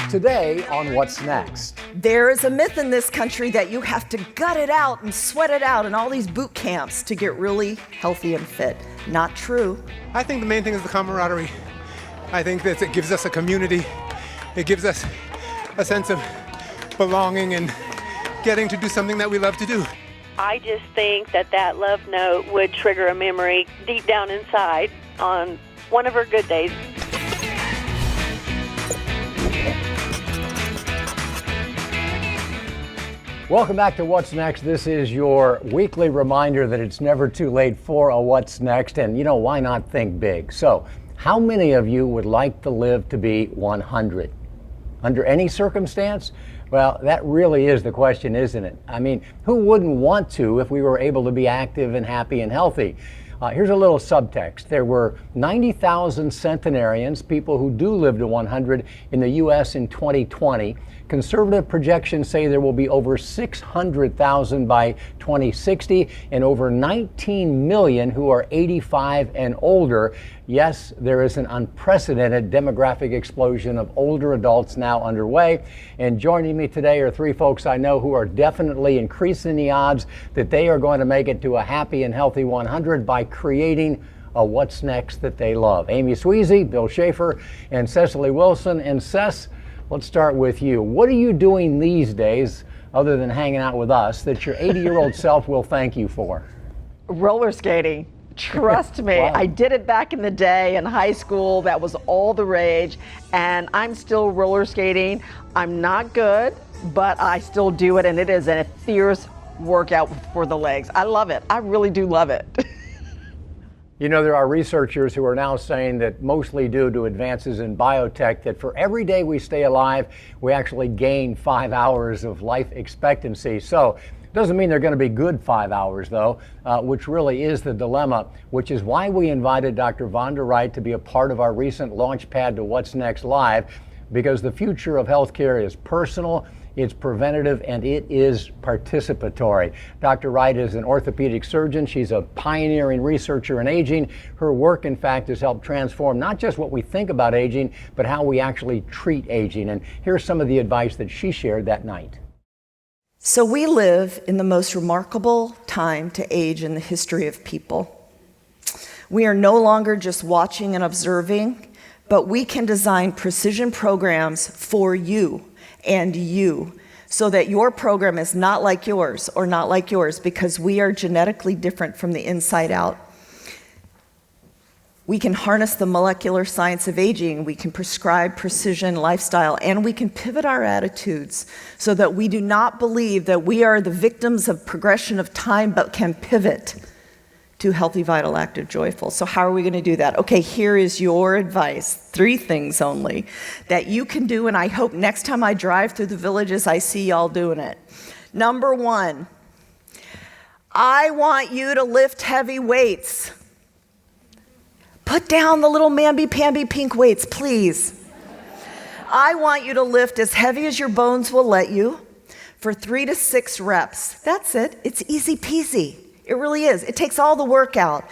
Today on What's Next. There is a myth in this country that you have to gut it out and sweat it out in all these boot camps to get really healthy and fit. Not true. I think the main thing is the camaraderie. I think that it gives us a community. It gives us a sense of belonging and getting to do something that we love to do. I just think that love note would trigger a memory deep down inside on one of her good days. Welcome back to What's Next. This is your weekly reminder that it's never too late for a What's Next. And you know, why not think big? So, how many of you would like to live to be 100? Under any circumstance? Well, that really is the question, isn't it? I mean, who wouldn't want to if we were able to be active and happy and healthy? Here's a little subtext. There were 90,000 centenarians, people who do live to 100, in the U.S. in 2020. Conservative projections say there will be over 600,000 by 2060 and over 19 million who are 85 and older. Yes, there is an unprecedented demographic explosion of older adults now underway. And joining me today are three folks I know who are definitely increasing the odds that they are going to make it to a happy and healthy 100 by creating a What's Next that they love. Amy Sweezy, Bill Schaefer, and Cecily Wilson. And Cess, let's start with you. What are you doing these days, other than hanging out with us, that your 80-year-old self will thank you for? Roller skating. Trust me, Wow. I did it back in the day in high school. That was all the rage. And I'm still roller skating. I'm not good, but I still do it. And it is a fierce workout for the legs. I love it. I really do love it. You know, there are researchers who are now saying that, mostly due to advances in biotech, that for every day we stay alive, we actually gain 5 hours of life expectancy. So doesn't mean they're going to be good 5 hours, though, which really is the dilemma, which is why we invited Dr. Vonda Wright to be a part of our recent Launchpad to What's Next Live, because the future of healthcare is personal, it's preventative, and it is participatory. Dr. Wright is an orthopedic surgeon. She's a pioneering researcher in aging. Her work, in fact, has helped transform not just what we think about aging, but how we actually treat aging. And here's some of the advice that she shared that night. So we live in the most remarkable time to age in the history of people. We are no longer just watching and observing, but we can design precision programs for you and you, so that your program is not like yours or not like yours, because we are genetically different from the inside out. We can harness the molecular science of aging, we can prescribe precision lifestyle, and we can pivot our attitudes so that we do not believe that we are the victims of progression of time, but can pivot to healthy, vital, active, joyful. So how are we going to do that? Okay, here is your advice. 3 things only that you can do, and I hope next time I drive through the villages, I see y'all doing it. Number 1, I want you to lift heavy weights. Put down the little mamby-pamby pink weights, please. I want you to lift as heavy as your bones will let you for 3 to 6 reps. That's it. It's easy peasy. It really is. It takes all the work out.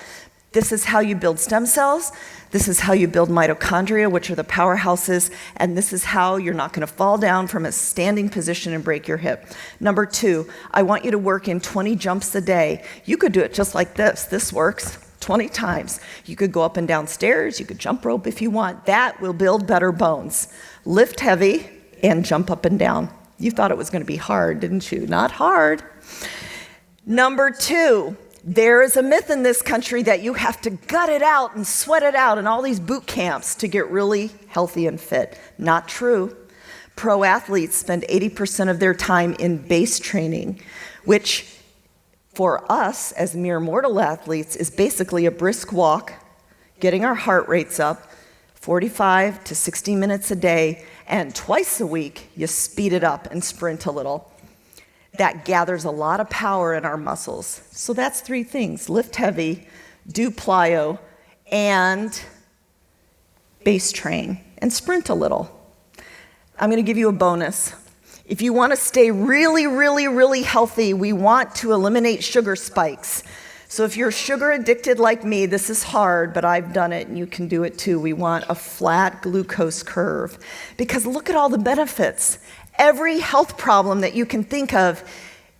This is how you build stem cells. This is how you build mitochondria, which are the powerhouses. And this is how you're not going to fall down from a standing position and break your hip. Number 2, I want you to work in 20 jumps a day. You could do it just like this. This works 20 times. You could go up and down stairs. You could jump rope if you want. That will build better bones. Lift heavy and jump up and down. You thought it was going to be hard, didn't you? Not hard. Number 2, there is a myth in this country that you have to gut it out and sweat it out in all these boot camps to get really healthy and fit. Not true. Pro athletes spend 80% of their time in base training, which for us as mere mortal athletes is basically a brisk walk, getting our heart rates up, 45 to 60 minutes a day, and twice a week you speed it up and sprint a little. That gathers a lot of power in our muscles. So that's 3 things: lift heavy, do plyo, and base train, and sprint a little. I'm going to give you a bonus. If you want to stay really, really, really healthy, we want to eliminate sugar spikes. So if you're sugar addicted like me, this is hard, but I've done it and you can do it too. We want a flat glucose curve because look at all the benefits. Every health problem that you can think of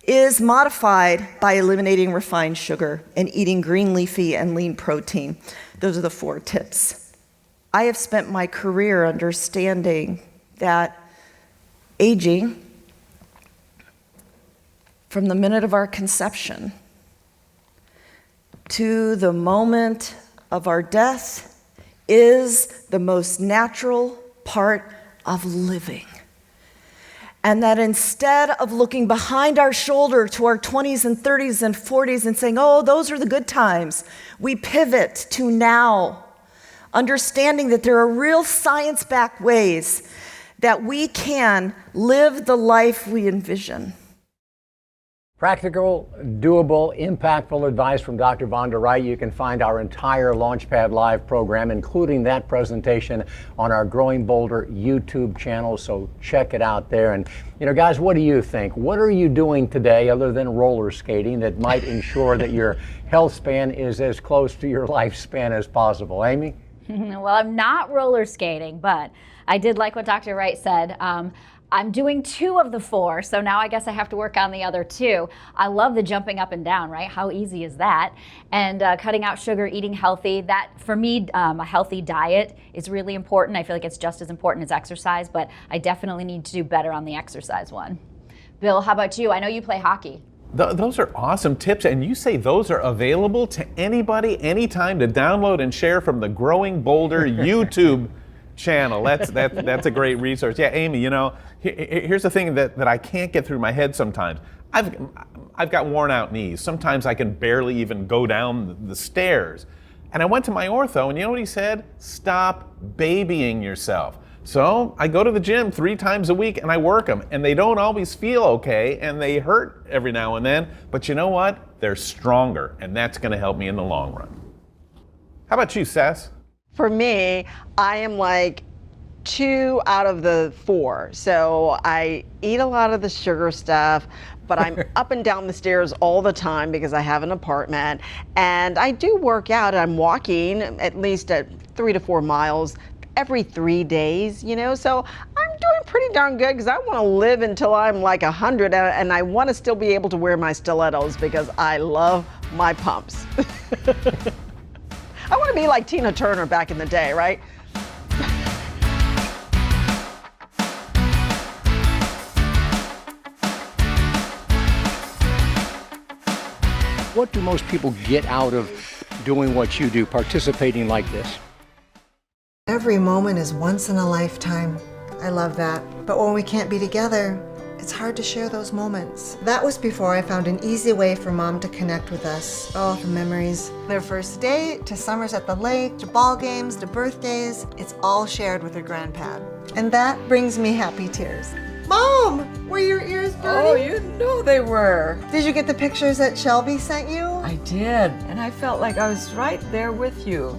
is modified by eliminating refined sugar and eating green leafy and lean protein. Those are the 4 tips. I have spent my career understanding that aging, from the minute of our conception to the moment of our death, is the most natural part of living. And that instead of looking behind our shoulder to our 20s and 30s and 40s and saying, oh, those are the good times, we pivot to now, understanding that there are real science-backed ways that we can live the life we envision. Practical, doable, impactful advice from Dr. Vonda Wright. You can find our entire Launchpad Live program, including that presentation, on our Growing Bolder YouTube channel, so check it out there. And, you know, guys, what do you think? What are you doing today other than roller skating that might ensure that your health span is as close to your lifespan as possible? Amy? Well, I'm not roller skating, but I did like what Dr. Wright said. I'm doing 2 of the 4, so now I guess I have to work on the other 2. I love the jumping up and down, right? How easy is that? And cutting out sugar, eating healthy. That, for me, a healthy diet is really important. I feel like it's just as important as exercise, but I definitely need to do better on the exercise one. Bill, how about you? I know you play hockey. Those are awesome tips, and you say those are available to anybody, anytime, to download and share from the Growing Bolder YouTube channel. That's a great resource. Yeah, Amy, you know, here's the thing that I can't get through my head sometimes. I've got worn out knees. Sometimes I can barely even go down the stairs. And I went to my ortho, and you know what he said? Stop babying yourself. So I go to the gym 3 times a week and I work them, and they don't always feel okay, and they hurt every now and then, but you know what? They're stronger, and that's gonna help me in the long run. How about you, Sess? For me, I am like 2 out of the 4. So I eat a lot of the sugar stuff, but I'm up and down the stairs all the time because I have an apartment. And I do work out. I'm walking at least at 3 to 4 miles every 3 days, you know, so I'm doing pretty darn good because I want to live until I'm like 100, and I want to still be able to wear my stilettos because I love my pumps. I want to be like Tina Turner back in the day, right? What do most people get out of doing what you do, participating like this? Every moment is once in a lifetime. I love that. But when we can't be together, it's hard to share those moments. That was before I found an easy way for Mom to connect with us. Oh, the memories. Their first date, to summers at the lake, to ball games, to birthdays. It's all shared with her grandpa. And that brings me happy tears. Mom, were your ears burning? Oh, you know they were. Did you get the pictures that Shelby sent you? I did, and I felt like I was right there with you.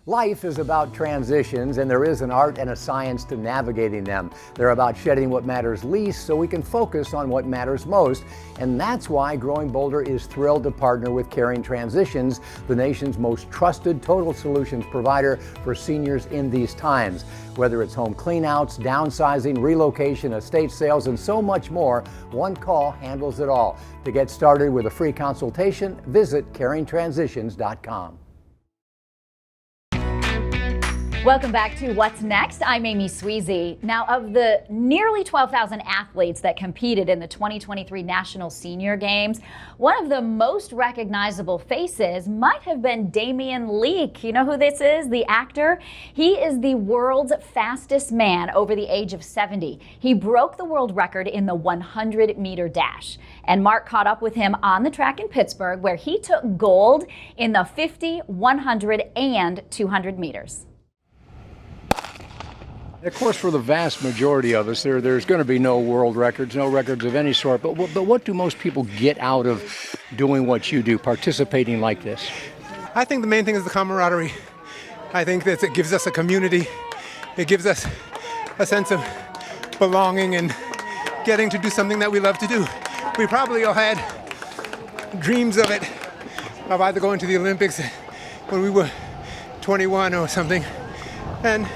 Life is about transitions, and there is an art and a science to navigating them. They're about shedding what matters least so we can focus on what matters most. And that's why Growing Bolder is thrilled to partner with Caring Transitions, the nation's most trusted total solutions provider for seniors in these times. Whether it's home cleanouts, downsizing, relocation, estate sales, and so much more, one call handles it all. To get started with a free consultation, visit caringtransitions.com. Welcome back to What's Next. I'm Amy Sweezy. Now, of the nearly 12,000 athletes that competed in the 2023 National Senior Games, one of the most recognizable faces might have been Damien Leake. You know who this is? The actor? He is the world's fastest man over the age of 70. He broke the world record in the 100-meter dash. And Mark caught up with him on the track in Pittsburgh, where he took gold in the 50, 100, and 200 meters. Of course, for the vast majority of us, there's going to be no world records, no records of any sort. But what do most people get out of doing what you do, participating like this? I think the main thing is the camaraderie. I think that it gives us a community. It gives us a sense of belonging and getting to do something that we love to do. We probably all had dreams of it, of either going to the Olympics when we were 21 or something, and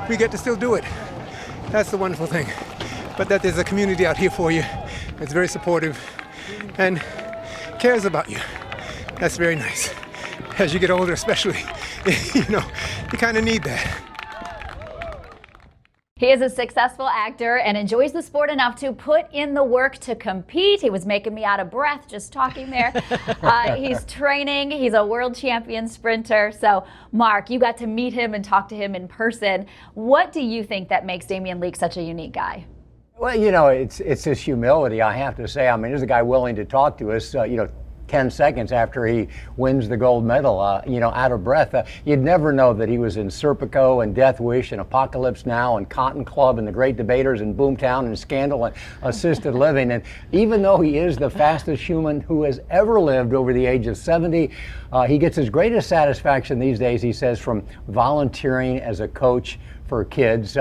we get to still do it. That's the wonderful thing. But that there's a community out here for you that's very supportive and cares about you. That's very nice. As you get older especially, you kind of need that. He is a successful actor and enjoys the sport enough to put in the work to compete. He was making me out of breath just talking there. He's training. He's a world champion sprinter. So, Mark, you got to meet him and talk to him in person. What do you think that makes Damien Leake such a unique guy? Well, it's his humility, I have to say. I mean, here's a guy willing to talk to us, 10 seconds after he wins the gold medal, out of breath. You'd never know that he was in Serpico and Death Wish and Apocalypse Now and Cotton Club and The Great Debaters and Boomtown and Scandal and Assisted Living. And even though he is the fastest human who has ever lived over the age of 70, he gets his greatest satisfaction these days, he says, from volunteering as a coach for kids.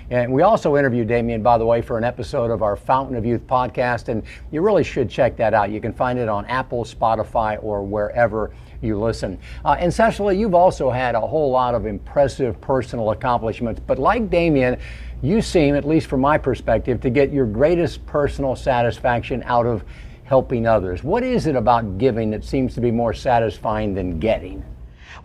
And we also interviewed Damien, by the way, for an episode of our Fountain of Youth podcast, and you really should check that out. You can find it on Apple, Spotify, or wherever you listen. And Cecily, you've also had a whole lot of impressive personal accomplishments, but like Damien, you seem, at least from my perspective, to get your greatest personal satisfaction out of helping others. What is it about giving that seems to be more satisfying than getting?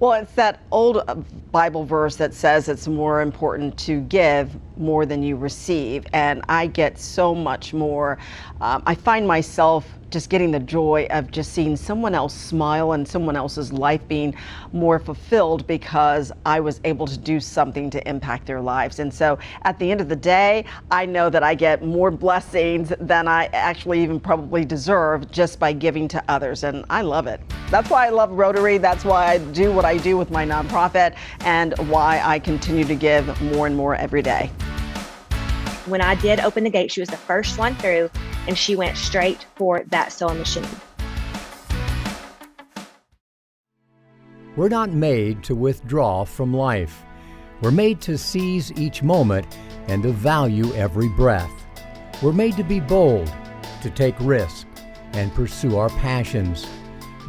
Well, it's that old Bible verse that says it's more important to give more than you receive. And I get so much more. I find myself just getting the joy of just seeing someone else smile and someone else's life being more fulfilled because I was able to do something to impact their lives. And so at the end of the day, I know that I get more blessings than I actually even probably deserve just by giving to others. And I love it. That's why I love Rotary. That's why I do what I do with my nonprofit and why I continue to give more and more every day. When I did open the gate, she was the first one through, and she went straight for that sewing machine. We're not made to withdraw from life. We're made to seize each moment and to value every breath. We're made to be bold, to take risks, and pursue our passions.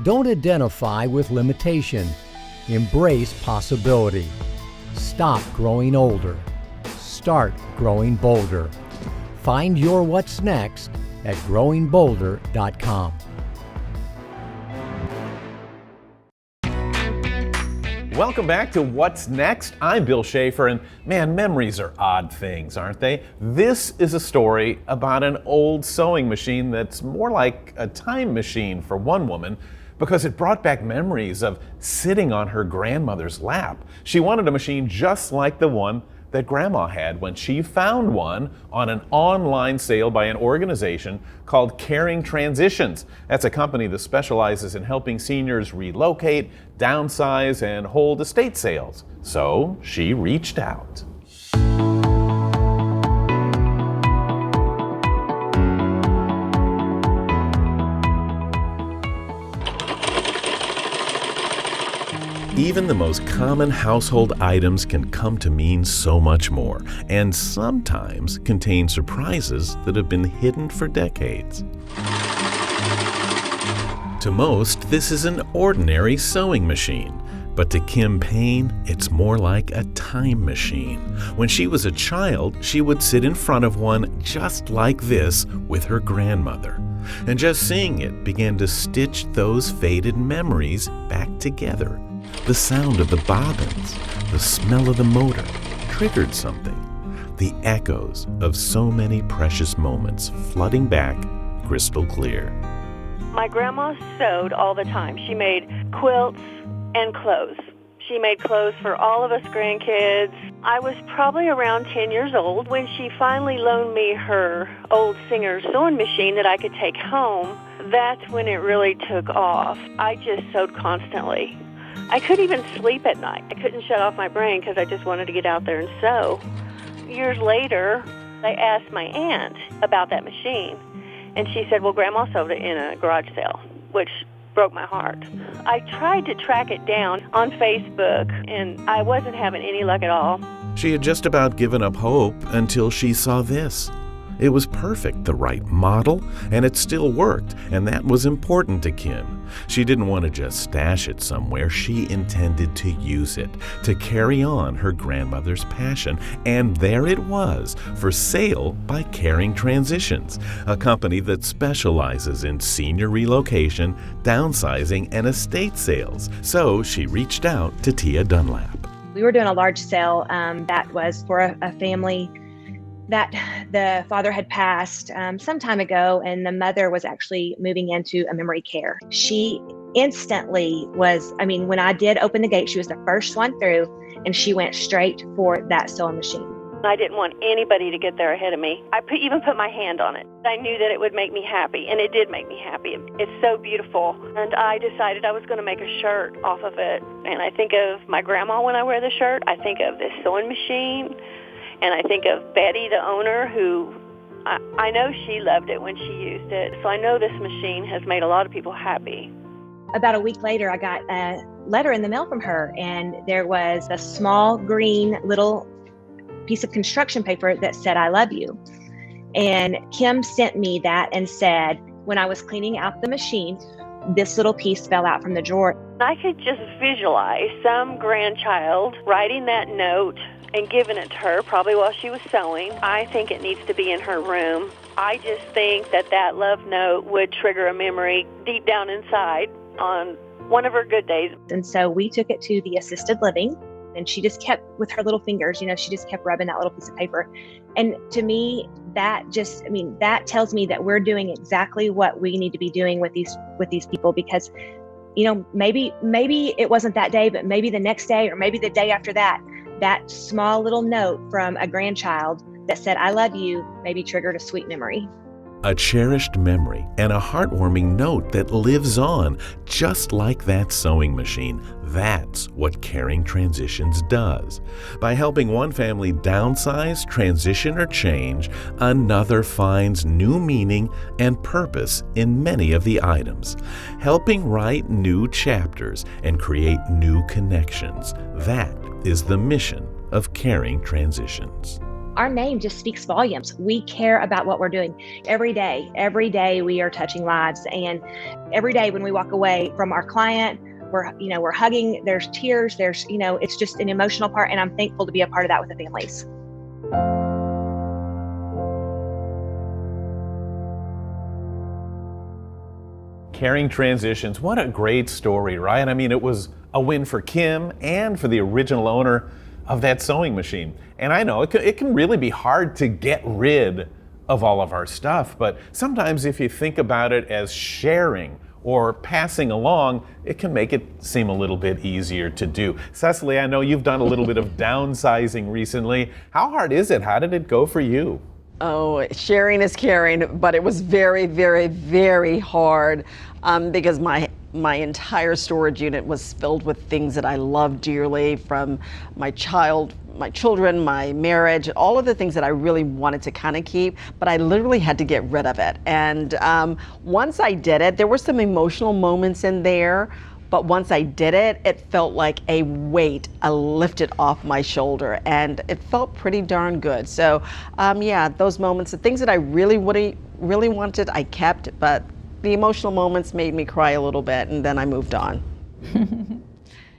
Don't identify with limitation. Embrace possibility. Stop growing older. Start growing bolder. Find your what's next at growingbolder.com. Welcome back to What's Next. I'm Bill Schaefer, and man, memories are odd things, aren't they? This is a story about an old sewing machine that's more like a time machine for one woman because it brought back memories of sitting on her grandmother's lap. She wanted a machine just like the one that Grandma had when she found one on an online sale by an organization called Caring Transitions. That's a company that specializes in helping seniors relocate, downsize, and hold estate sales. So she reached out. Even the most common household items can come to mean so much more, and sometimes contain surprises that have been hidden for decades. To most, this is an ordinary sewing machine, but to Kim Payne, it's more like a time machine. When she was a child, she would sit in front of one just like this with her grandmother. And just seeing it began to stitch those faded memories back together. The sound of the bobbins, the smell of the motor triggered something. The echoes of so many precious moments flooding back crystal clear. My grandma sewed all the time. She made quilts and clothes. She made clothes for all of us grandkids. I was probably around 10 years old when she finally loaned me her old Singer sewing machine that I could take home. That's when it really took off. I just sewed constantly. I couldn't even sleep at night. I couldn't shut off my brain because I just wanted to get out there and sew. Years later, I asked my aunt about that machine, and she said, well, Grandma sewed it in a garage sale, which broke my heart. I tried to track it down on Facebook, and I wasn't having any luck at all. She had just about given up hope until she saw this. It was perfect, the right model, and it still worked, and that was important to Kim. She didn't want to just stash it somewhere. She intended to use it, to carry on her grandmother's passion, and there it was, for sale by Caring Transitions, a company that specializes in senior relocation, downsizing, and estate sales. So she reached out to Tia Dunlap. We were doing a large sale that was for a family that the father had passed some time ago, and the mother was actually moving into a memory care. She instantly was, when I did open the gate, she was the first one through, and she went straight for that sewing machine. I didn't want anybody to get there ahead of me. I even put my hand on it. I knew that it would make me happy, and it did make me happy. It's so beautiful. And I decided I was going to make a shirt off of it. And I think of my grandma when I wear the shirt. I think of this sewing machine. And I think of Betty, the owner, who I know she loved it when she used it. So I know this machine has made a lot of people happy. About a week later, I got a letter in the mail from her, and there was a small green little piece of construction paper that said, "I love you." And Kim sent me that and said, when I was cleaning out the machine, this little piece fell out from the drawer. I could just visualize some grandchild writing that note and giving it to her, probably while she was sewing. I think it needs to be in her room. I just think that love note would trigger a memory deep down inside on one of her good days. And so we took it to the assisted living, and she just kept, with her little fingers, she just kept rubbing that little piece of paper. And to me, that tells me that we're doing exactly what we need to be doing with these people, because, maybe it wasn't that day, but maybe the next day, or maybe the day after that small little note from a grandchild that said, "I love you," maybe triggered a sweet memory. A cherished memory and a heartwarming note that lives on, just like that sewing machine. That's what Caring Transitions does. By helping one family downsize, transition, or change, another finds new meaning and purpose in many of the items, helping write new chapters and create new connections. That is the mission of Caring Transitions. Our name just speaks volumes. We care about what we're doing every day we are touching lives. And every day when we walk away from our client, we're hugging, there's tears, it's just an emotional part. And I'm thankful to be a part of that with the families. Caring Transitions, what a great story, right? It was a win for Kim and for the original owner of that sewing machine. And I know it can really be hard to get rid of all of our stuff, but sometimes if you think about it as sharing or passing along, it can make it seem a little bit easier to do. Cecily, I know you've done a little bit of downsizing recently. How hard is it? How did it go for you? Oh, sharing is caring, but it was very, very, very hard because my entire storage unit was filled with things that I love dearly, from my children, my marriage, all of the things that I really wanted to kind of keep, but I literally had to get rid of it. And once I did it, there were some emotional moments in there, but once I did it, it felt like a weight lifted off my shoulder, and it felt pretty darn good. So those moments, the things that I really wanted, I kept, but the emotional moments made me cry a little bit, and then I moved on.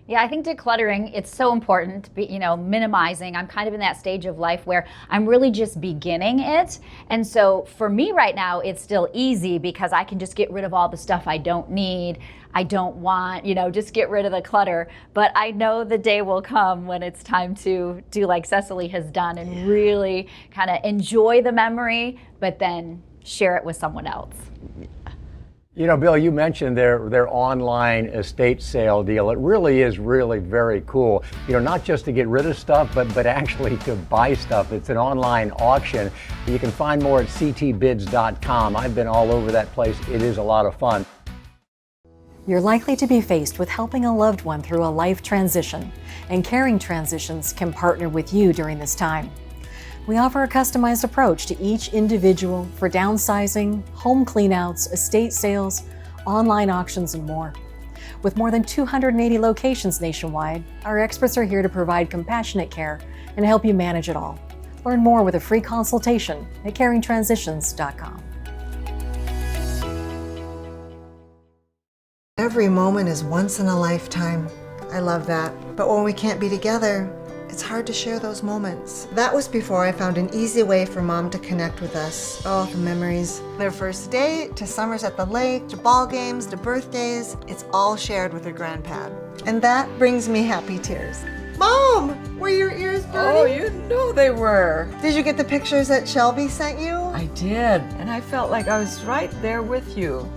Yeah, I think decluttering, it's so important, minimizing. I'm kind of in that stage of life where I'm really just beginning it. And so for me right now, it's still easy because I can just get rid of all the stuff I don't need, I don't want, just get rid of the clutter. But I know the day will come when it's time to do like Cecily has done and really kind of enjoy the memory, but then share it with someone else. Bill, you mentioned their online estate sale deal. It really is very cool. Not just to get rid of stuff, but actually to buy stuff. It's an online auction. You can find more at ctbids.com. I've been all over that place. It is a lot of fun. You're likely to be faced with helping a loved one through a life transition, and Caring Transitions can partner with you during this time. We offer a customized approach to each individual for downsizing, home cleanouts, estate sales, online auctions, and more. With more than 280 locations nationwide, our experts are here to provide compassionate care and help you manage it all. Learn more with a free consultation at caringtransitions.com. Every moment is once in a lifetime. I love that. But when we can't be together, it's hard to share those moments. That was before I found an easy way for Mom to connect with us. Oh, the memories. Their first date, to summers at the lake, to ball games, to birthdays. It's all shared with her grandpad. And that brings me happy tears. Mom, were your ears burning? Oh, you know they were. Did you get the pictures that Shelby sent you? I did, and I felt like I was right there with you.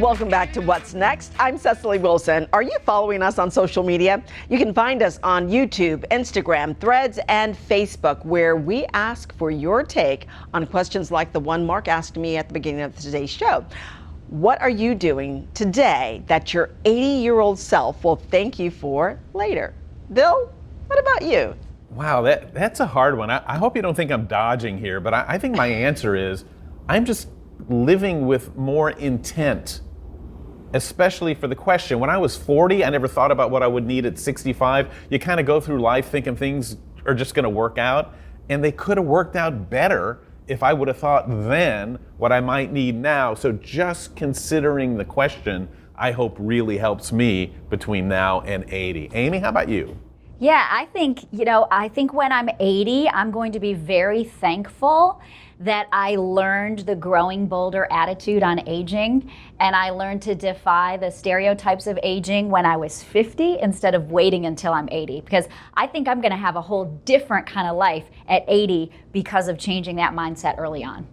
Welcome back to What's Next. I'm Cecily Wilson. Are you following us on social media? You can find us on YouTube, Instagram, Threads, and Facebook, where we ask for your take on questions like the one Mark asked me at the beginning of today's show. What are you doing today that your 80-year-old self will thank you for later? Bill, what about you? Wow, that's a hard one. I hope you don't think I'm dodging here, but I think my answer is I'm just living with more intent, especially for the question. When I was 40, I never thought about what I would need at 65. You kind of go through life thinking things are just going to work out, and they could have worked out better if I would have thought then what I might need now. So just considering the question, I hope really helps me between now and 80. Amy, how about you? Yeah, I think when I'm 80, I'm going to be very thankful that I learned the growing bolder attitude on aging, and I learned to defy the stereotypes of aging when I was 50 instead of waiting until I'm 80, because I think I'm going to have a whole different kind of life at 80 because of changing that mindset early on.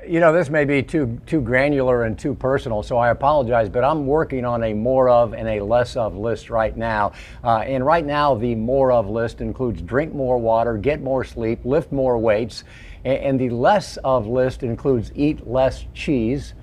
You know, this may be too granular and too personal, so I apologize, but I'm working on a more of and a less of list right now. And right now, the more of list includes drink more water, get more sleep, lift more weights. And the less of list includes eat less cheese,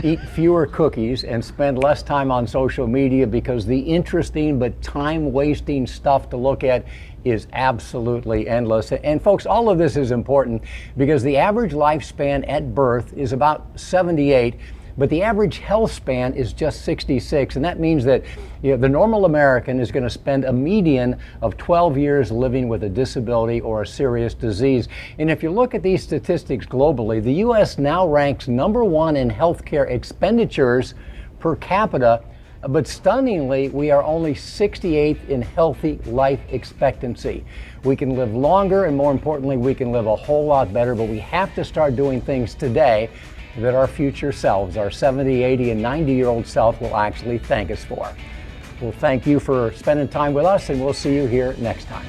eat fewer cookies, and spend less time on social media, because the interesting but time-wasting stuff to look at is absolutely endless. And folks, all of this is important because the average lifespan at birth is about 78, but the average health span is just 66. And that means that the normal American is going to spend a median of 12 years living with a disability or a serious disease. And if you look at these statistics globally, the U.S. now ranks #1 in healthcare expenditures per capita. But stunningly, we are only 68th in healthy life expectancy. We can live longer, and more importantly, we can live a whole lot better, but we have to start doing things today that our future selves, our 70, 80, and 90-year-old self will actually thank us for. Well, thank you for spending time with us, and we'll see you here next time.